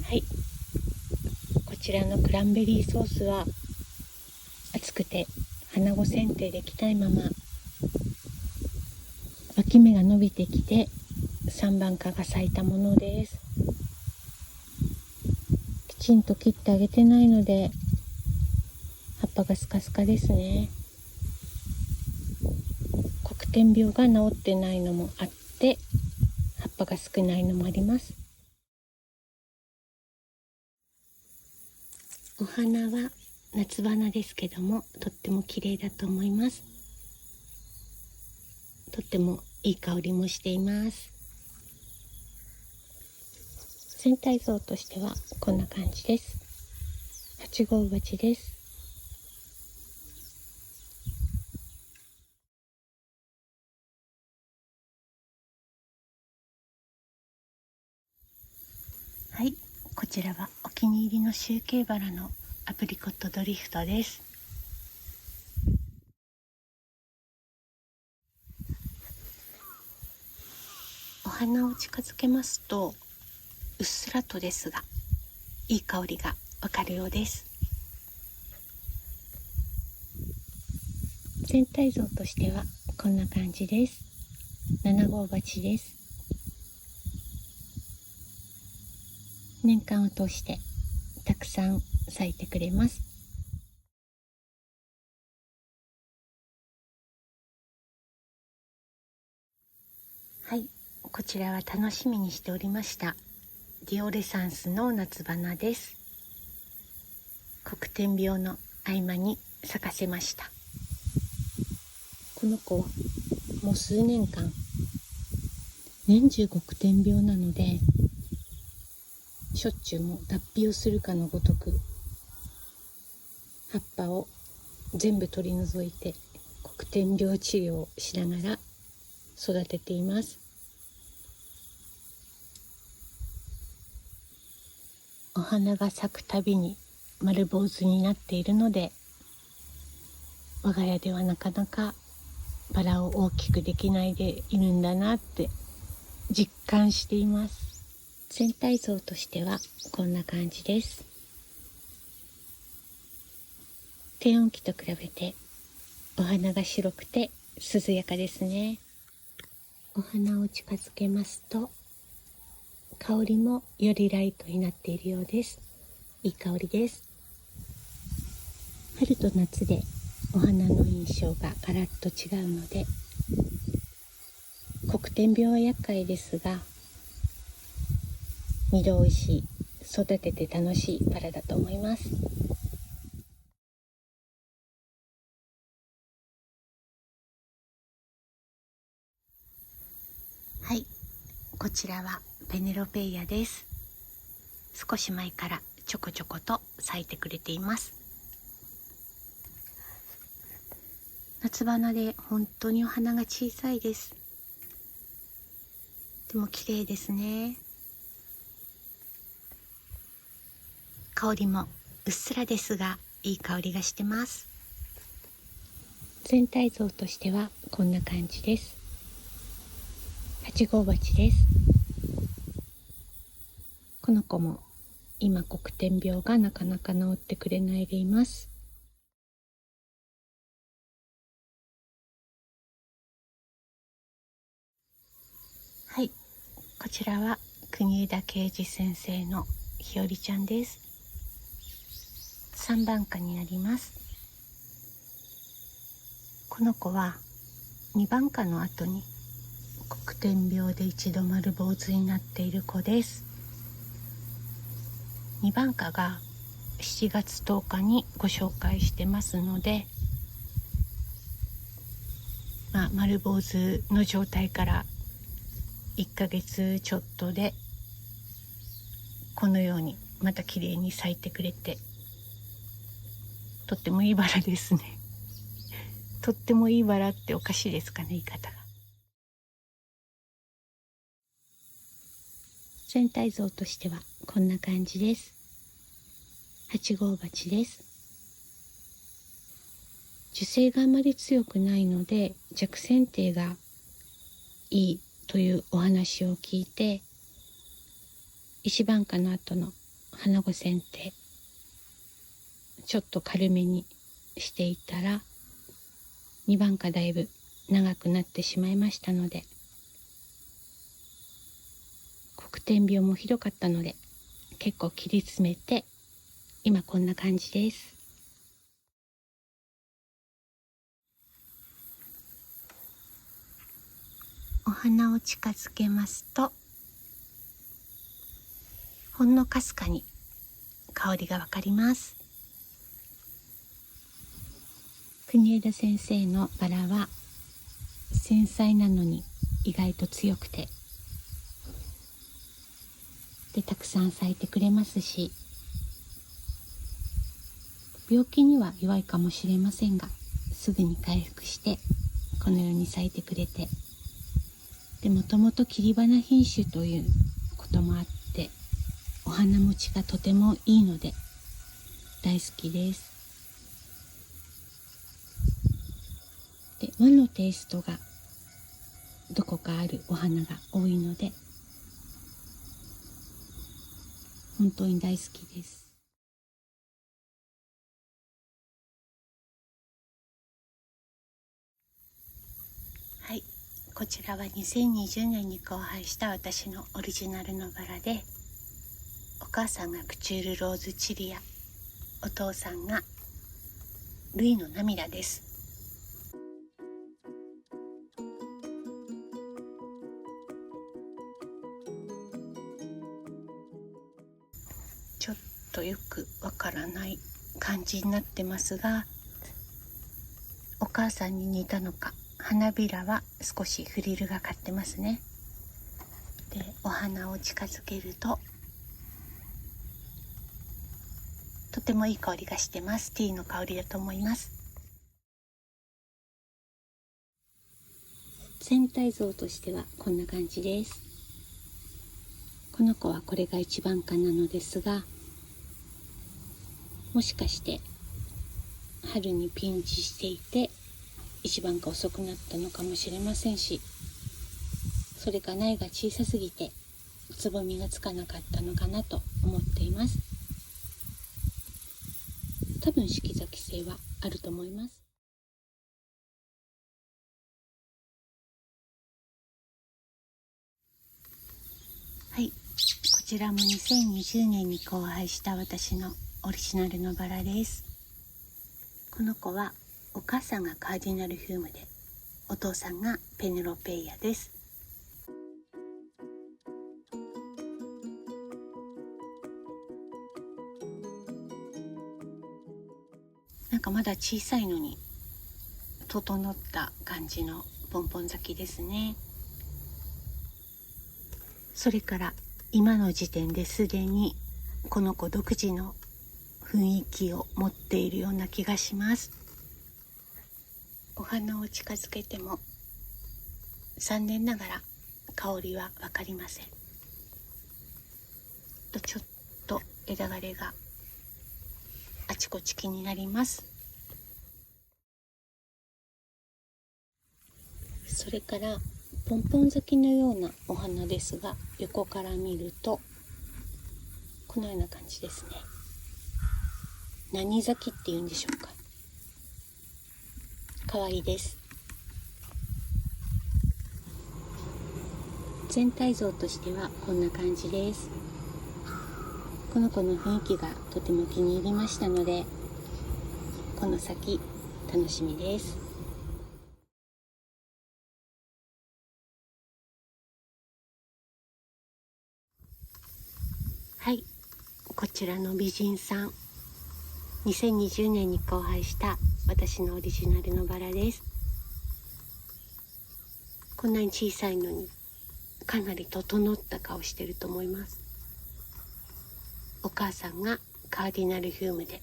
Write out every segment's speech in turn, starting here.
はい、こちらのクランベリーソースは熱くて花子剪定できないまま脇芽が伸びてきて3番花が咲いたものです。きちんと切ってあげてないので葉っぱがスカスカですね。黒点病が治ってないのもあって葉っぱが少ないのもあります。お花は夏花ですけどもとっても綺麗だと思います。とってもいい香りもしています。全体像としてはこんな感じです。8号鉢です。はい、こちらはお気に入りの集計バラのアプリコットドリフトです。お花を近づけますとうっすらとですがいい香りがわかるようです。全体像としてはこんな感じです。7号鉢です。年間を通してたくさん咲いてくれます。はい、こちらは楽しみにしておりましたディオレサンスの夏花です。黒点病の合間に咲かせました。この子はもう数年間年中黒点病なのでしょっちゅうも脱皮をするかのごとく葉っぱを全部取り除いて黒点病治療をしながら育てています。お花が咲くたびに丸坊主になっているので我が家ではなかなかバラを大きくできないでいるんだなって実感しています。全体像としてはこんな感じです。低温期と比べてお花が白くて涼やかですね。お花を近づけますと香りもよりライトになっているようです。いい香りです。春と夏でお花の印象がガラッと違うので黒点病は厄介ですが2度おいしい育てて楽しいバラだと思います。はい、こちらはペネロペイヤです。少し前からちょこちょこと咲いてくれています。夏花で本当にお花が小さいです。でも綺麗ですね。香りもうっすらですがいい香りがしてます。全体像としてはこんな感じです。8号鉢です。この子も今黒点病がなかなか治ってくれないでいます。はい、こちらは国枝啓二先生のひよりちゃんです。3番花になります。この子は2番花の後に黒点病で一度丸坊主になっている子です。2番花が7月10日にご紹介してますので、丸坊主の状態から1ヶ月ちょっとでこのようにまた綺麗に咲いてくれてとってもいいバラですね。とってもいいバラっておかしいですかね、言い方が。全体像としてはこんな感じです。8号鉢です。樹勢があまり強くないので弱剪定がいいというお話を聞いて1番花の後の花子剪定ちょっと軽めにしていたら2番かだいぶ長くなってしまいましたので、黒点病もひどかったので結構切り詰めて、今こんな感じです。お花を近づけますと、ほんのかすかに香りがわかります。国枝先生のバラは繊細なのに意外と強くて、でたくさん咲いてくれますし、病気には弱いかもしれませんが、すぐに回復してこのように咲いてくれて、でもともと切り花品種ということもあってお花持ちがとてもいいので大好きです。で、和のテイストがどこかあるお花が多いので本当に大好きです。はい、こちらは2020年に交配した私のオリジナルのバラで、お母さんがクチュールローズチリア、お父さんがルイの涙です。ちょっとよくわからない感じになってますが、お母さんに似たのか花びらは少しフリルがかってますね。で、お花を近づけるととてもいい香りがしてます。ティーの香りだと思います。全体像としてはこんな感じです。この子はこれが一番花なのですが、もしかして春にピンチしていて一番花遅くなったのかもしれませんし、それか苗が小さすぎてつぼみがつかなかったのかなと思っています。多分四季咲き性はあると思います。はい、こちらも2020年に交配した私のオリジナルのバラです。この子はお母さんがカーディナルフュームで、お父さんがペネロペイヤです。なんかまだ小さいのに整った感じのポンポン咲きですね。それから今の時点ですでにこの子独自の雰囲気を持っているような気がします。お花を近づけても残念ながら香りはわかりません。ちょっと枝枯れがあちこち気になります。それからポンポン咲きのようなお花ですが、横から見るとこのような感じですね。何咲きっていうんでしょうか。可愛いです。全体像としてはこんな感じです。この子の雰囲気がとても気に入りましたので、この先楽しみです。はい、こちらの美人さん、2020年に交配した私のオリジナルのバラです。こんなに小さいのにかなり整った顔してると思います。お母さんがカーディナルフュームで、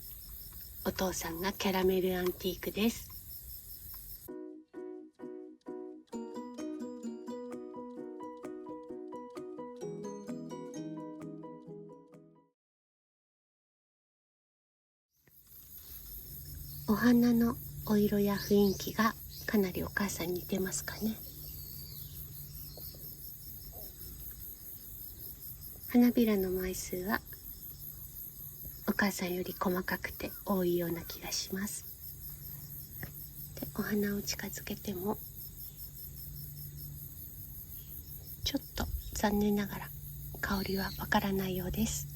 お父さんがキャラメルアンティークです。お花のお色や雰囲気がかなりお母さんに似てますかね。花びらの枚数はお母さんより細かくて多いような気がします。で、お花を近づけてもちょっと残念ながら香りはわからないようです。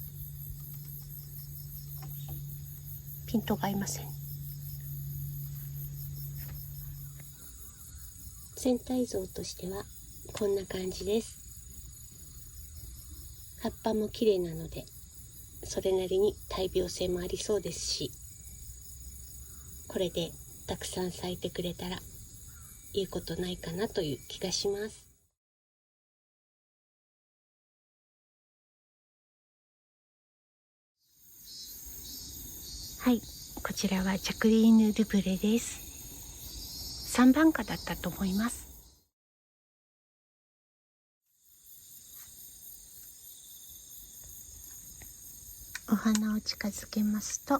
ピントが合いません。全体像としてはこんな感じです。葉っぱも綺麗なので、それなりに大病性もありそうですし、これでたくさん咲いてくれたらいいことないかなという気がします。はい、こちらはジャクリーヌ・ルブレです。3番花だったと思います。お花を近づけますと、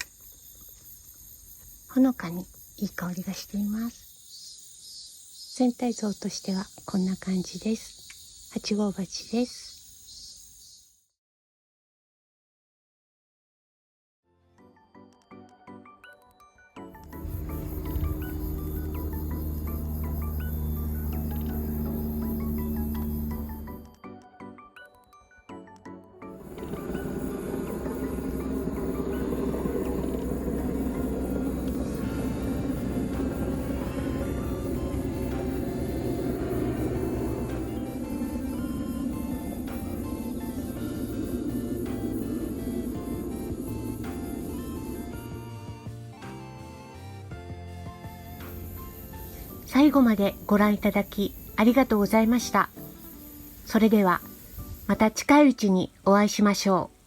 ほのかにいい香りがしています。全体像としてはこんな感じです。8号鉢です。最後までご覧いただきありがとうございました。それではまた近いうちにお会いしましょう。